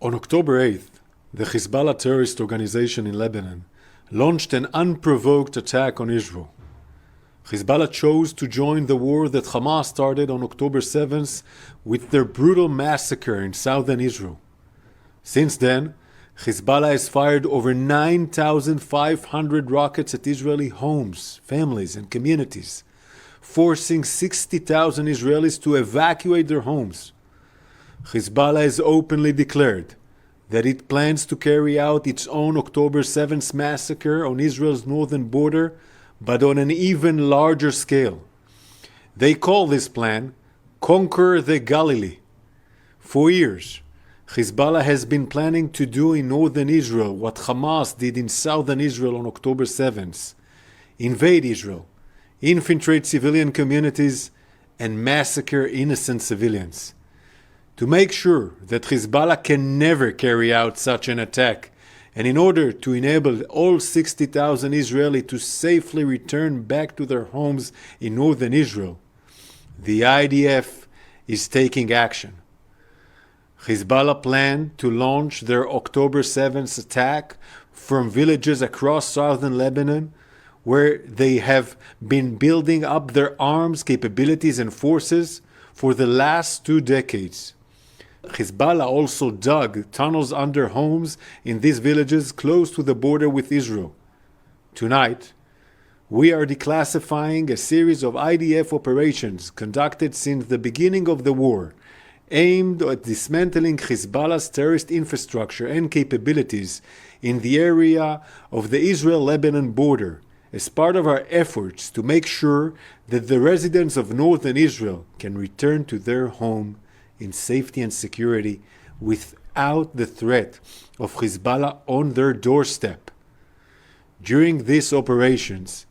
On October 8th, the Hezbollah terrorist organization in Lebanon launched an unprovoked attack on Israel. Hezbollah chose to join the war that Hamas started on October 7th with their brutal massacre in southern Israel. Since then, Hezbollah has fired over 9,500 rockets at Israeli homes, families, and communities, forcing 60,000 Israelis to evacuate their homes. Hezbollah has openly declared that it plans to carry out its own October 7th massacre on Israel's northern border, but on an even larger scale. They call this plan Conquer the Galilee. For years, Hezbollah has been planning to do in northern Israel what Hamas did in southern Israel on October 7th: invade Israel, infiltrate civilian communities, and massacre innocent civilians. To make sure that Hezbollah can never carry out such an attack, and in order to enable all 60,000 Israelis to safely return back to their homes in northern Israel, the IDF is taking action. Hezbollah planned to launch their October 7th attack from villages across southern Lebanon, where they have been building up their arms capabilities and forces for the last 2 decades. Hezbollah also dug tunnels under homes in these villages close to the border with Israel. Tonight, we are declassifying a series of IDF operations conducted since the beginning of the war, aimed at dismantling Hezbollah's terrorist infrastructure and capabilities in the area of the Israel-Lebanon border, as part of our efforts to make sure that the residents of northern Israel can return to their home in safety and security without the threat of Hezbollah on their doorstep. During these operations,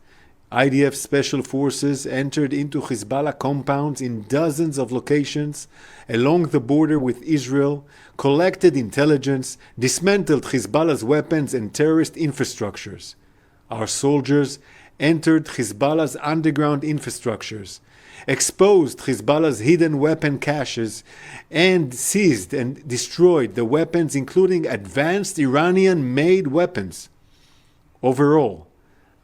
IDF special forces entered into Hezbollah compounds in dozens of locations along the border with Israel, collected intelligence, dismantled Hezbollah's weapons and terrorist infrastructures. Our soldiers entered Hezbollah's underground infrastructures, exposed Hezbollah's hidden weapon caches, and seized and destroyed the weapons, including advanced Iranian-made weapons. Overall,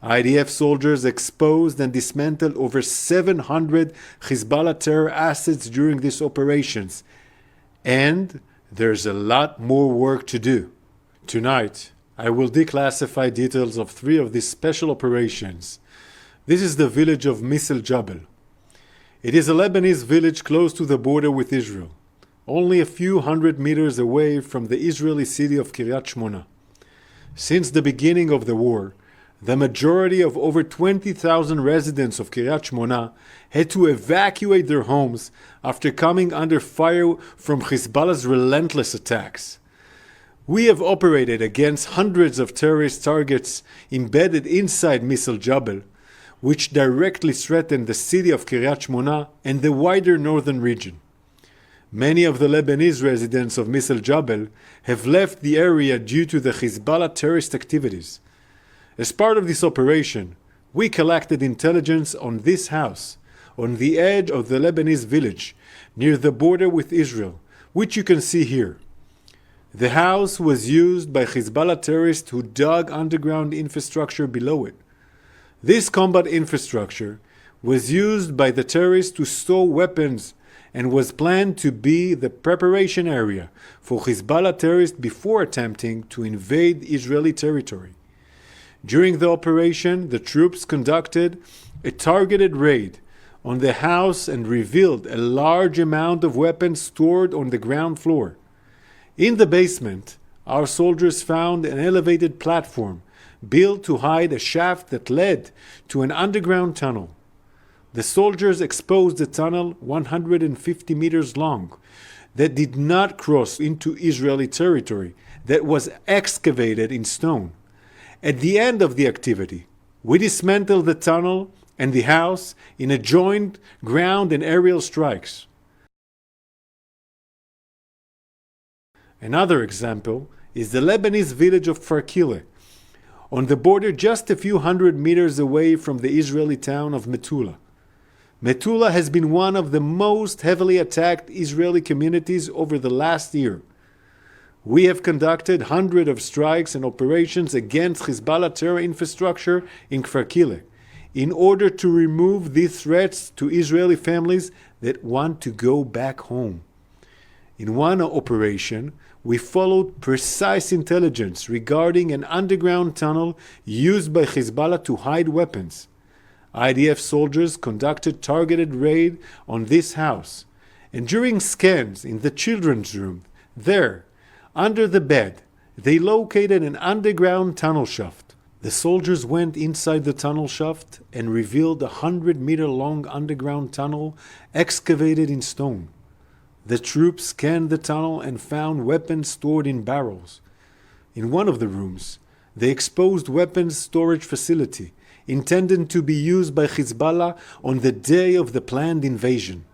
IDF soldiers exposed and dismantled over 700 Hezbollah terror assets during these operations, and there's a lot more work to do. Tonight, I will declassify details of 3 of these special operations. This is the village of Misl Jabal. It is a Lebanese village close to the border with Israel, only a few hundred meters away from the Israeli city of Kiryat Shmona. Since the beginning of the war, the majority of over 20,000 residents of Kiryat Shmona had to evacuate their homes after coming under fire from Hezbollah's relentless attacks. We have operated against hundreds of terrorist targets embedded inside Misl Jabal, which directly threatened the city of Kiryat Shmona and the wider northern region. Many of the Lebanese residents of Misl Jabal have left the area due to the Hezbollah terrorist activities. As part of this operation, we collected intelligence on this house, on the edge of the Lebanese village, near the border with Israel, which you can see here. The house was used by Hezbollah terrorists who dug underground infrastructure below it. This combat infrastructure was used by the terrorists to store weapons and was planned to be the preparation area for Hezbollah terrorists before attempting to invade Israeli territory. During the operation, the troops conducted a targeted raid on the house and revealed a large amount of weapons stored on the ground floor. In the basement, our soldiers found an elevated platform built to hide a shaft that led to an underground tunnel. The soldiers exposed the tunnel 150 meters long that did not cross into Israeli territory, that was excavated in stone. At the end of the activity, we dismantled the tunnel and the house in a joint ground and aerial strikes. Another example is the Lebanese village of Farkile, on the border just a few hundred meters away from the Israeli town of Metula. Metula has been one of the most heavily attacked Israeli communities over the last year. We have conducted hundreds of strikes and operations against Hezbollah terror infrastructure in Kfar Kile in order to remove these threats to Israeli families that want to go back home. In one operation, we followed precise intelligence regarding an underground tunnel used by Hezbollah to hide weapons. IDF soldiers conducted targeted raid on this house, and during scans in the children's room, there, under the bed, they located an underground tunnel shaft. The soldiers went inside the tunnel shaft and revealed a 100-meter-long underground tunnel excavated in stone. The troops scanned the tunnel and found weapons stored in barrels. In one of the rooms, they exposed weapons storage facility intended to be used by Hezbollah on the day of the planned invasion.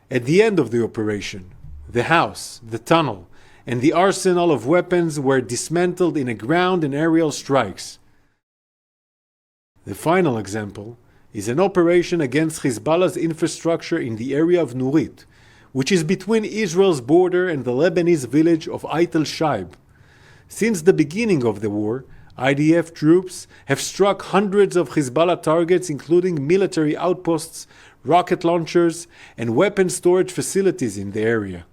At the end of the operation, the house, the tunnel, and the arsenal of weapons were dismantled in a ground and aerial strikes. The final example is an operation against Hezbollah's infrastructure in the area of Nurit, which is between Israel's border and the Lebanese village of Ait al-Shaib. Since the beginning of the war, IDF troops have struck hundreds of Hezbollah targets, including military outposts, rocket launchers, and weapon storage facilities in the area.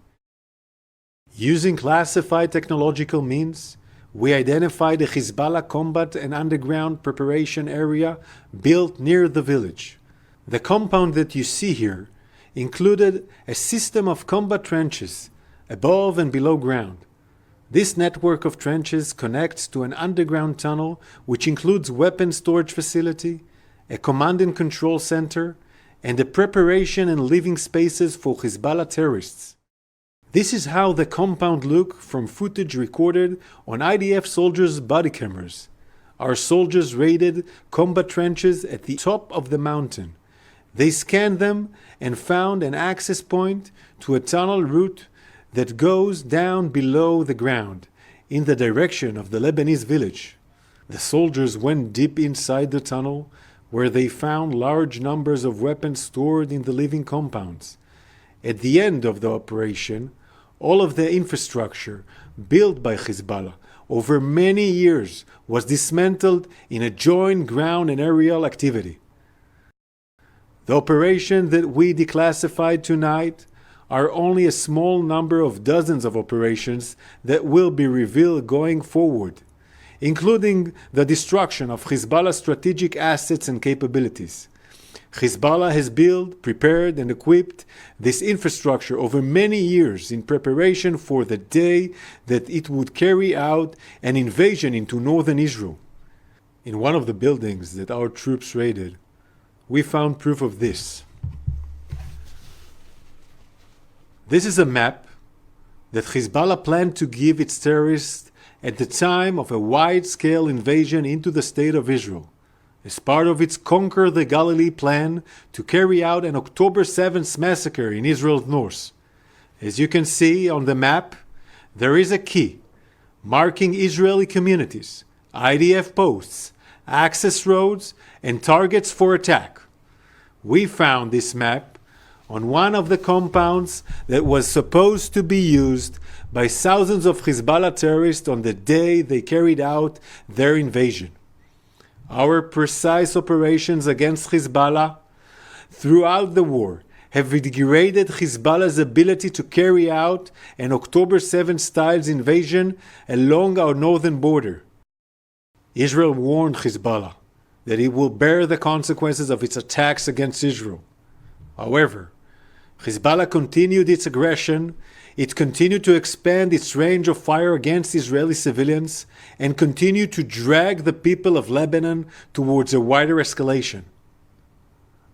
Using classified technological means, we identified a Hezbollah combat and underground preparation area built near the village. The compound that you see here included a system of combat trenches above and below ground. This network of trenches connects to an underground tunnel which includes weapon storage facility, a command and control center, and the preparation and living spaces for Hezbollah terrorists. This is how the compound looked from footage recorded on IDF soldiers' body cameras. Our soldiers raided combat trenches at the top of the mountain. They scanned them and found an access point to a tunnel route that goes down below the ground in the direction of the Lebanese village. The soldiers went deep inside the tunnel, where they found large numbers of weapons stored in the living compounds. At the end of the operation, all of the infrastructure built by Hezbollah over many years was dismantled in a joint ground and aerial activity. The operation that we declassified tonight are only a small number of dozens of operations that will be revealed going forward, including the destruction of Hezbollah's strategic assets and capabilities. Hezbollah has built, prepared, and equipped this infrastructure over many years in preparation for the day that it would carry out an invasion into northern Israel. In one of the buildings that our troops raided, we found proof of this. This is a map that Hezbollah planned to give its terrorists at the time of a wide-scale invasion into the state of Israel, as part of its Conquer the Galilee plan to carry out an October 7th massacre in Israel's north. As you can see on the map, there is a key marking Israeli communities, IDF posts, access roads, and targets for attack. We found this map on one of the compounds that was supposed to be used by thousands of Hezbollah terrorists on the day they carried out their invasion. Our precise operations against Hezbollah throughout the war have degraded Hezbollah's ability to carry out an October 7th style invasion along our northern border. Israel warned Hezbollah that it will bear the consequences of its attacks against Israel. However, Hezbollah continued its aggression. It continued to expand its range of fire against Israeli civilians and continued to drag the people of Lebanon towards a wider escalation.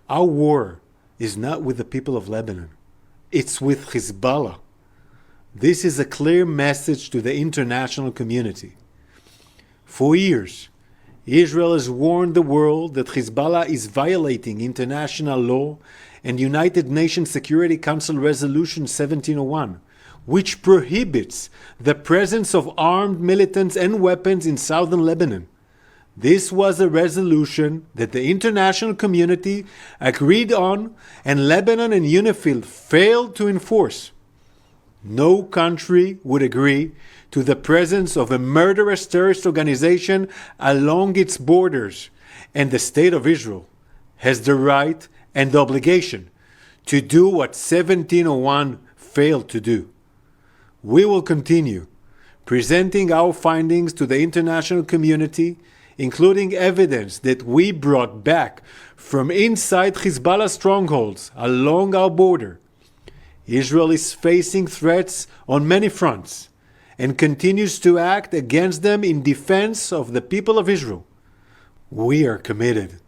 Our war is not with the people of Lebanon. It's with Hezbollah. This is a clear message to the international community. For years, Israel has warned the world that Hezbollah is violating international law and United Nations Security Council Resolution 1701, which prohibits the presence of armed militants and weapons in southern Lebanon. This was a resolution that the international community agreed on and Lebanon and UNIFIL failed to enforce. No country would agree to the presence of a murderous terrorist organization along its borders, and the State of Israel has the right and the obligation to do what 1701 failed to do. We will continue presenting our findings to the international community, including evidence that we brought back from inside Hezbollah strongholds along our border. Israel is facing threats on many fronts and continues to act against them in defense of the people of Israel. We are committed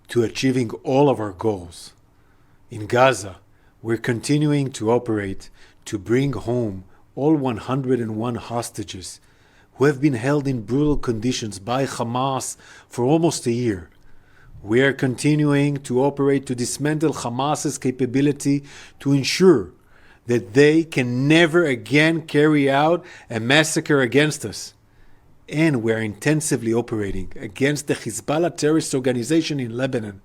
to achieving all of our goals. In Gaza, we're continuing to operate to bring home all 101 hostages who have been held in brutal conditions by Hamas for almost a year. We are continuing to operate to dismantle Hamas's capability to ensure that they can never again carry out a massacre against us. And we are intensively operating against the Hezbollah terrorist organization in Lebanon